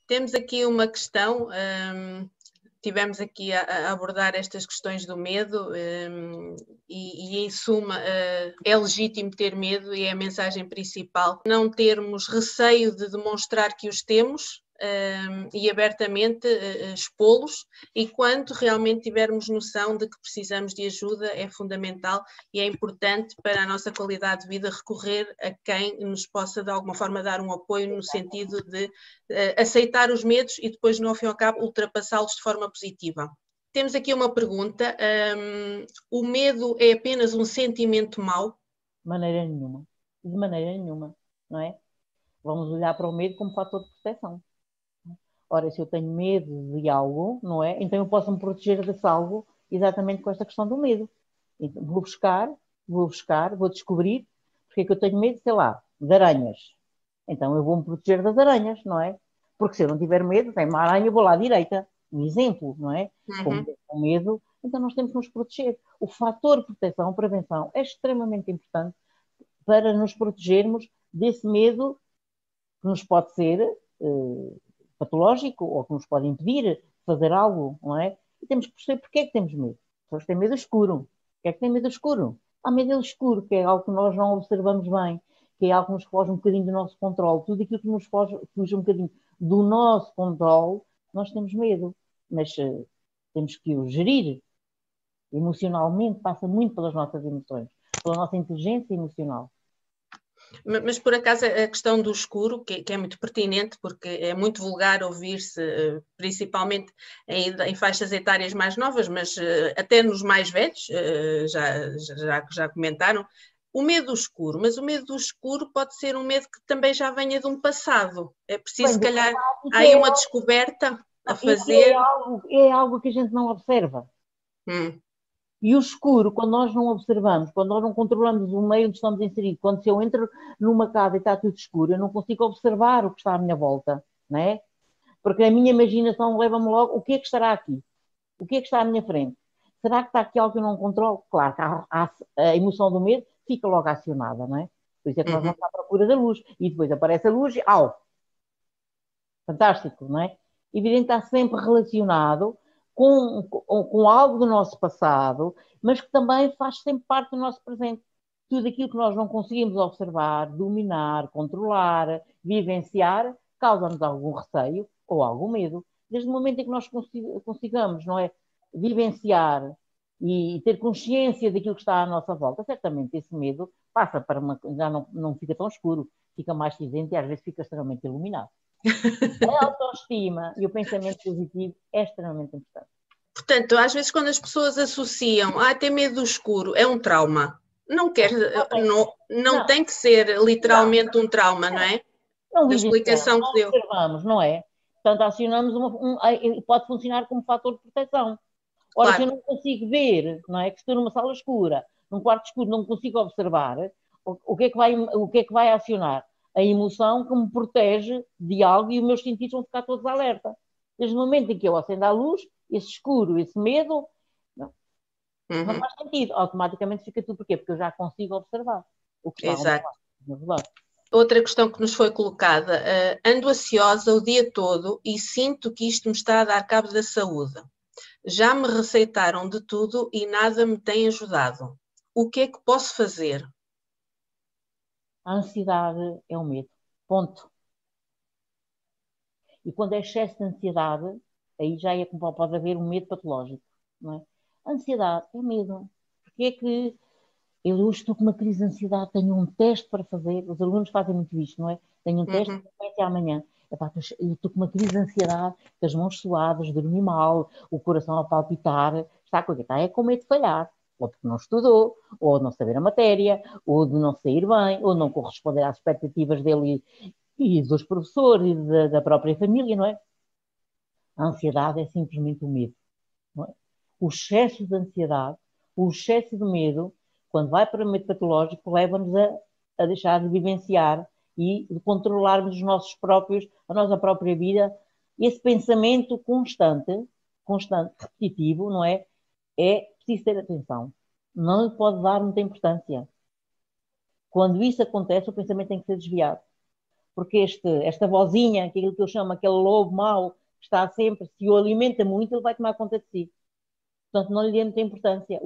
Temos aqui uma questão, tivemos aqui a abordar estas questões do medo e em suma, é legítimo ter medo e é a mensagem principal. Não termos receio de demonstrar que os temos e abertamente expô-los, e quando realmente tivermos noção de que precisamos de ajuda, é fundamental e é importante para a nossa qualidade de vida recorrer a quem nos possa de alguma forma dar um apoio no sentido de aceitar os medos e depois, no fim e ao cabo, ultrapassá-los de forma positiva. Temos aqui uma pergunta. O medo é apenas um sentimento mau? De maneira nenhuma. De maneira nenhuma, não é? Vamos olhar para o medo como fator de proteção. Ora, se eu tenho medo de algo, não é? Então eu posso me proteger desse algo exatamente com esta questão do medo. Então, vou descobrir porque é que eu tenho medo, sei lá, de aranhas. Então eu vou me proteger das aranhas, não é? Porque se eu não tiver medo, tem uma aranha, eu vou lá à direita. Um exemplo, não é? Com medo, então nós temos que nos proteger. O fator proteção, prevenção, é extremamente importante para nos protegermos desse medo que nos pode ser patológico ou que nos pode impedir de fazer algo, não é? E temos que perceber porque é que temos medo. As pessoas têm medo do escuro. O que é que tem medo do escuro? Há medo do escuro, que é algo que nós não observamos bem, que é algo que nos foge um bocadinho do nosso controle. Tudo aquilo que nos foge um bocadinho do nosso controle, nós temos medo. Mas temos que o gerir emocionalmente, passa muito pelas nossas emoções, pela nossa inteligência emocional. Mas por acaso a questão do escuro, que é muito pertinente, porque é muito vulgar ouvir-se, principalmente em faixas etárias mais novas, mas até nos mais velhos, já comentaram, o medo do escuro. Mas o medo do escuro pode ser um medo que também já venha de um passado. É preciso, se calhar, há aí uma descoberta a fazer. É algo que a gente não observa. E o escuro, quando nós não observamos, quando nós não controlamos o meio onde estamos inseridos, quando se eu entro numa casa e está tudo escuro, eu não consigo observar o que está à minha volta, não é? Porque a minha imaginação leva-me logo, o que é que estará aqui? O que é que está à minha frente? Será que está aqui algo que eu não controlo? Claro que a emoção do medo fica logo acionada, não é? Por isso é que nós vamos à procura da luz. E depois aparece a luz e, fantástico, não é? Evidente, está sempre relacionado com algo do nosso passado, mas que também faz sempre parte do nosso presente. Tudo aquilo que nós não conseguimos observar, dominar, controlar, vivenciar, causa-nos algum receio ou algum medo. Desde o momento em que nós consigamos, não é, vivenciar e ter consciência daquilo que está à nossa volta, certamente esse medo passa para já não fica tão escuro, fica mais cinzento e às vezes fica extremamente iluminado. A autoestima e o pensamento positivo é extremamente importante. Portanto, às vezes quando as pessoas associam ter medo do escuro, é um trauma. Não tem que ser literalmente um trauma, não é? Não da explicação não que deu. Observamos, não é? Portanto, acionamos pode funcionar como fator de proteção. Ora, claro. Se eu não consigo ver, não é? Que estou numa sala escura, num quarto escuro, não consigo observar, o que é que vai acionar? A emoção que me protege de algo e os meus sentidos vão ficar todos alerta. Desde o momento em que eu acendo a luz, esse escuro, esse medo, não faz sentido. Automaticamente fica tudo. Porquê? Porque eu já consigo observar o que está ao meu lado. Outra questão que nos foi colocada, ando ansiosa o dia todo e sinto que isto me está a dar cabo da saúde. Já me receitaram de tudo e nada me tem ajudado. O que é que posso fazer? A ansiedade é o medo. Ponto. E quando é excesso de ansiedade, aí já pode haver um medo patológico, não é? A ansiedade é medo. Porque é que eu hoje estou com uma crise de ansiedade, tenho um teste para fazer, os alunos fazem muito isto, não é? Tenho um teste até amanhã. Eu estou com uma crise de ansiedade, com as mãos suadas, dormi mal, o coração a palpitar, está com medo de falhar. Ou porque não estudou, ou de não saber a matéria, ou de não sair bem, ou não corresponder às expectativas dele e dos professores e da própria família, não é? A ansiedade é simplesmente o medo. Não é? O excesso de ansiedade, o excesso de medo, quando vai para o medo patológico, leva-nos a deixar de vivenciar e de controlarmos a nossa própria vida. Esse pensamento constante, repetitivo, não é? É preciso ter atenção. Não lhe pode dar muita importância. Quando isso acontece, o pensamento tem que ser desviado. Porque esta vozinha, que é aquilo que eu chamo aquele lobo mau, que está sempre, se o alimenta muito, ele vai tomar conta de si. Portanto, não lhe dê muita importância.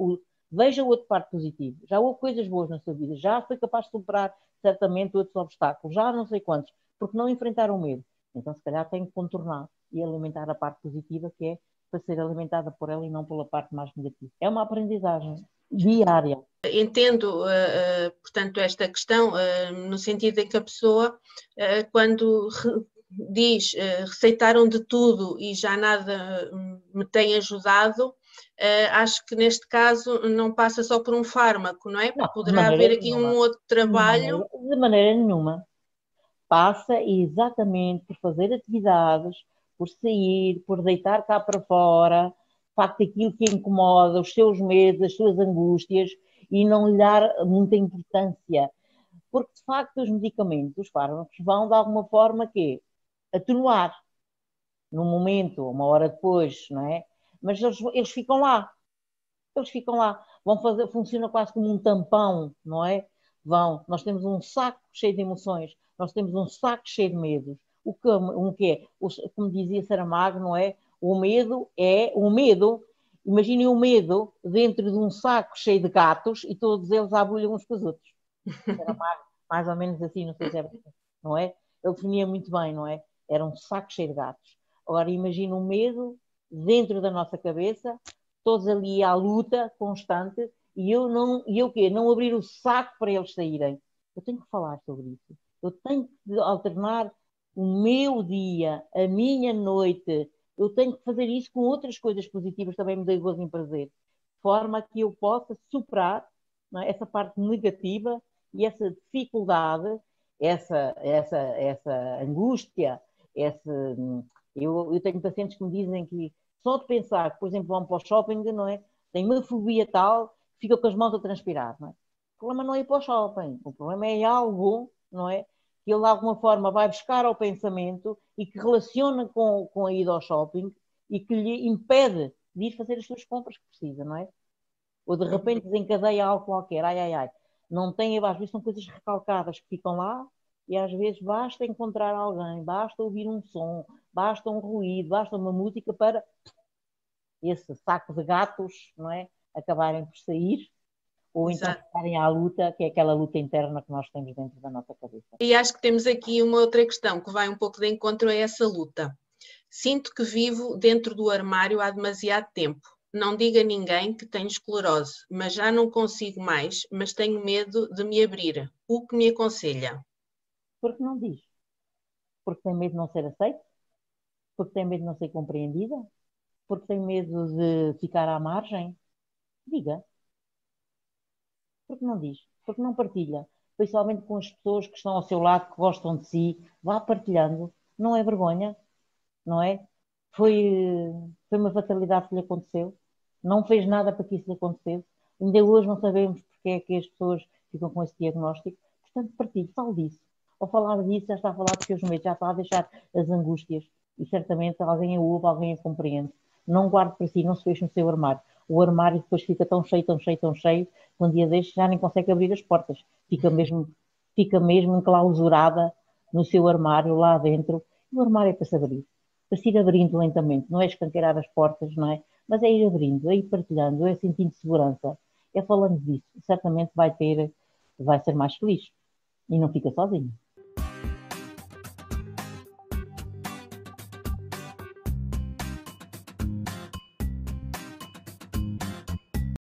Veja o outro parte positivo. Já houve coisas boas na sua vida. Já foi capaz de superar, certamente, outros obstáculos. Já não sei quantos. Porque não enfrentaram o medo. Então, se calhar, tem que contornar e alimentar a parte positiva, que é para ser alimentada por ela e não pela parte mais negativa. É uma aprendizagem diária. Entendo, portanto, esta questão no sentido em que a pessoa, quando diz receitaram de tudo e já nada me tem ajudado, acho que neste caso não passa só por um fármaco, não é? Não, Poderá haver aqui nenhuma. um outro trabalho. De maneira nenhuma. Passa exatamente por fazer atividades, por sair, por deitar cá para fora, de facto, aquilo que incomoda, os seus medos, as suas angústias, e não lhe dar muita importância. Porque, de facto, os medicamentos, os fármacos, vão de alguma forma que atenuar num momento, uma hora depois, não é? Mas eles ficam lá. Eles ficam lá. Vão fazer, funciona quase como um tampão, não é? Nós temos um saco cheio de emoções, nós temos um saco cheio de medos. O que é? Como dizia Saramago, não é? O medo é o medo. Imaginem o medo dentro de um saco cheio de gatos e todos eles abulham uns com os outros. Saramago, mais ou menos assim, não sei se é, não é? Ele definia muito bem, não é? Era um saco cheio de gatos. Agora imagina o medo dentro da nossa cabeça, todos ali à luta constante, e eu o quê? Não abrir o saco para eles saírem. Eu tenho que falar sobre isso. Eu tenho que alternar o meu dia, a minha noite. Eu tenho que fazer isso com outras coisas positivas, também me dei gozo em prazer. De forma que eu possa superar, não é, essa parte negativa e essa dificuldade, essa angústia, eu tenho pacientes que me dizem que só de pensar que, por exemplo, vão para o shopping, não é? Tem uma fobia tal que fica com as mãos a transpirar, não é? O problema não é ir para o shopping, o problema é algo, não é? Que ele de alguma forma vai buscar ao pensamento e que relaciona com a ida ao shopping e que lhe impede de ir fazer as suas compras que precisa, não é? Ou de repente desencadeia algo qualquer, ai, ai, ai. Não tem, às vezes são coisas recalcadas que ficam lá e às vezes basta encontrar alguém, basta ouvir um som, basta um ruído, basta uma música para esse saco de gatos, não é? Acabarem por sair ou então Exato. ficarem à luta, que é aquela luta interna que nós temos dentro da nossa cabeça. E acho que temos aqui uma outra questão que vai um pouco de encontro a essa luta. Sinto que vivo dentro do armário há demasiado tempo. Não digo a ninguém que tenho esclerose, mas já não consigo mais, mas tenho medo de me abrir. O que me aconselha? Porque não diz? Porque tem medo de não ser aceito? Porque tem medo de não ser compreendida? Porque tem medo de ficar à margem? Diga. Porque não diz? Porque não partilha? Principalmente com as pessoas que estão ao seu lado, que gostam de si. Vá partilhando. Não é vergonha, não é? Foi uma fatalidade que lhe aconteceu. Não fez nada para que isso lhe acontecesse. Ainda hoje não sabemos porque é que as pessoas ficam com esse diagnóstico. Portanto, partilhe, fale disso. Ao falar disso, já está a falar dos seus medos, já está a deixar as angústias. E certamente alguém a ouve, alguém a compreende. Não guarde para si, não se feche no seu armário. O armário depois fica tão cheio, tão cheio, tão cheio, que um dia destes já nem consegue abrir as portas. Fica mesmo enclausurada no seu armário, lá dentro. O armário é para se abrir. Para se ir abrindo lentamente. Não é escancarar as portas, não é? Mas é ir abrindo, é ir partilhando, é sentindo segurança. É falando disso. Certamente vai ser mais feliz. E não fica sozinho.